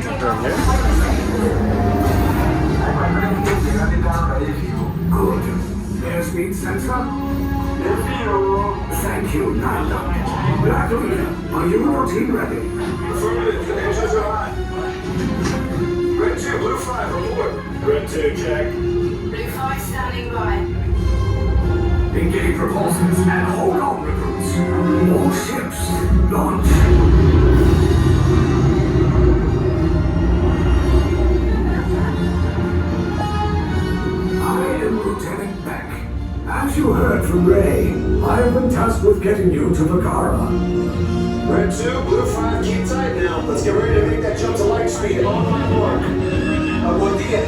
tekrar. Good. Airspeed sensor? Thank you, Nanda. Black Leader, are you and your team ready? Affirmative, the engines are hot. Red 2, Blue 5, report. Red 2, check. Blue 5 standing by. Engage propulsions and hold on, recruits. All ships, launch. I am Lieutenant Beck. As you heard from Ray, I have been tasked with getting you to Vakara. Red 2, Blue 5, keep tight now. Let's get ready to make that jump to light speed on my mark. Buen día.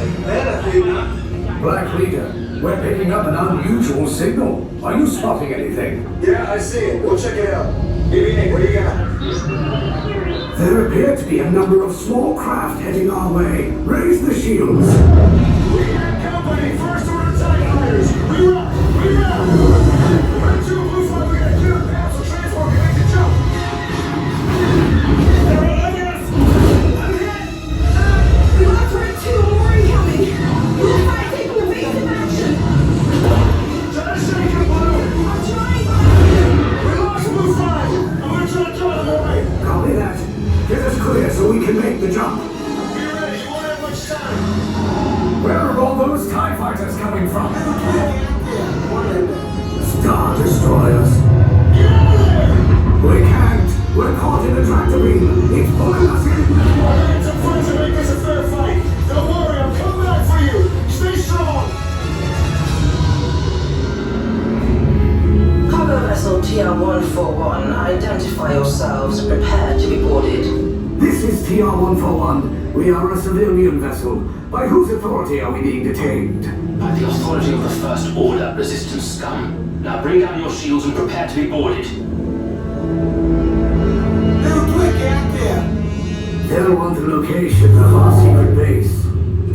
Black Leader, we're picking up an unusual signal. Are you spotting anything? Yeah, I see it. We'll check it out. BB-8, what do you got? There appear to be a number of small craft heading our way. Raise the shields. We have company. First order TIE fighters. Reroute. Red 2, Blue 5, we got a clear path so transport can make the jump. They're all over us. I'm hit. We lost Red 2, more incoming. Blue 5 taking evasive action. Try to shake it, Blue. I'm trying. We lost Blue 5. I'm gonna try to draw them away. Copy that. Get us clear so we can make the jump. Be ready. You won't have much time. Where are all those TIE fighters coming from? Star Destroyers. Get out of there. We can't. We're caught in a tractor beam. It's pulling us in. It's a fight to make this a fair fight. Don't worry, I'm coming back for you. Stay strong. Cargo vessel TR-141, identify yourselves and prepare to be boarded. This is TR-141. We are a civilian vessel. By whose authority are we being detained? By the authority of the First Order, Resistance scum. Now bring down your shields and prepare to be boarded. They'll want the location of our secret base.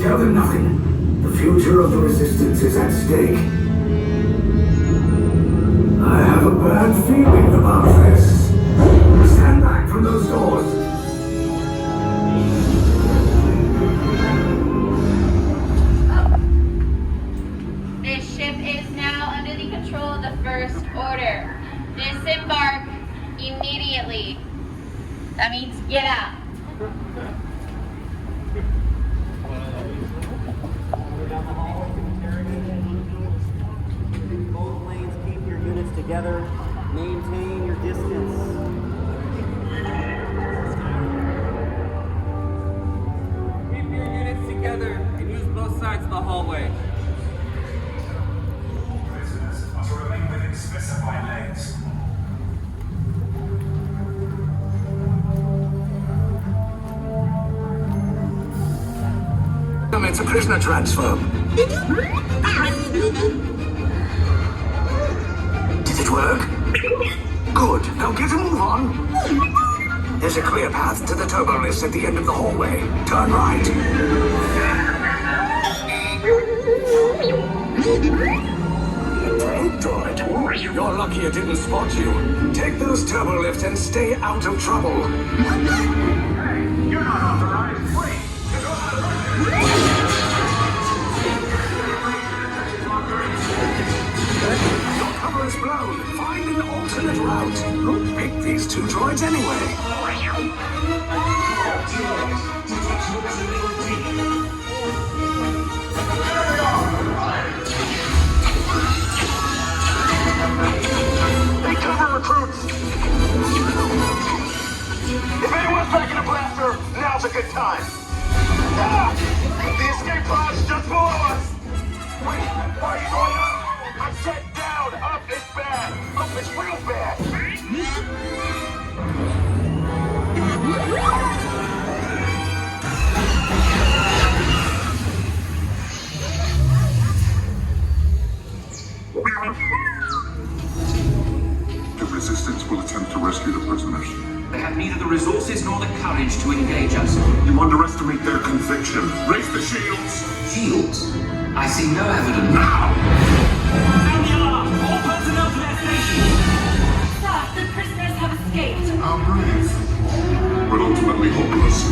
Tell them nothing. The future of the Resistance is at stake. I have a bad feeling about this. Stand back from those doors. This ship is now under the control of the First Order. Disembark immediately. That means get out. Both lanes, keep your units together. Maintain your distance. Keep your units together and use both sides of the hallway. Prisoners are to remain within specified lanes. It's a prisoner transfer. Did it work? Good. Now get a move on. There's a clear path to the turbo lift at the end of the hallway. Turn right. Probe droid. You're lucky it didn't spot you. Take those turbo lifts and stay out of trouble. Hey, you're not authorized. Wait. Your cover is blown. Find an alternate route. Who picked these two droids anyway? They cover recruits. If anyone's packing a blaster, now's a good time. Ah! The escape pod's just below us. Wait, why are you going up? I said down. Up is bad. Up is real bad. The Resistance will attempt to rescue the prisoners. They have neither the resources nor the courage to engage us. You underestimate their conviction. Raise the shields! Shields? I see no evidence. Now! Sound the alarm! All personnel to their stations! Sir, the prisoners have escaped. How brief, but ultimately hopeless.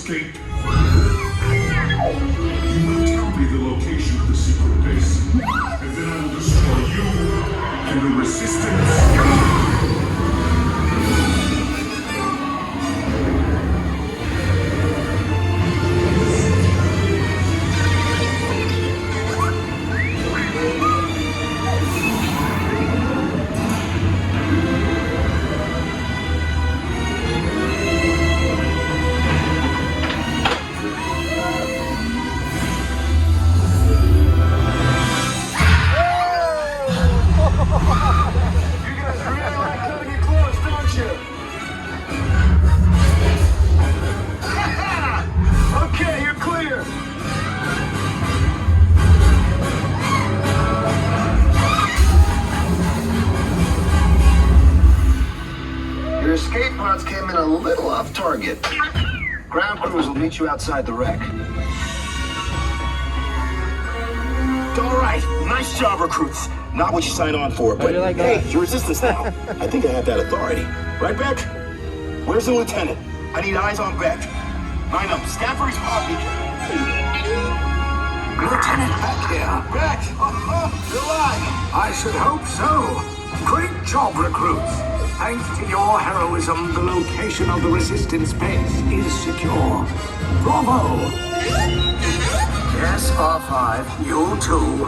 escape? You will tell me the location of the secret base, and then I will destroy you and the Resistance. You guys really like cutting it close, don't you? Okay, you're clear. Your escape pods came in a little off target. Ground crews will meet you outside the wreck. All right, nice job, recruits. Not what you signed on for, but hey, you're resistance now. I think I have that authority. Right, Beck? Where's the lieutenant? I need eyes on Beck. Line up, scan for his pod beacon. Lieutenant Beck here. Beck! You're alive! I should hope so. Great job, recruits. Thanks to your heroism, the location of the Resistance base is secure. Bravo! Yes, R5, you too.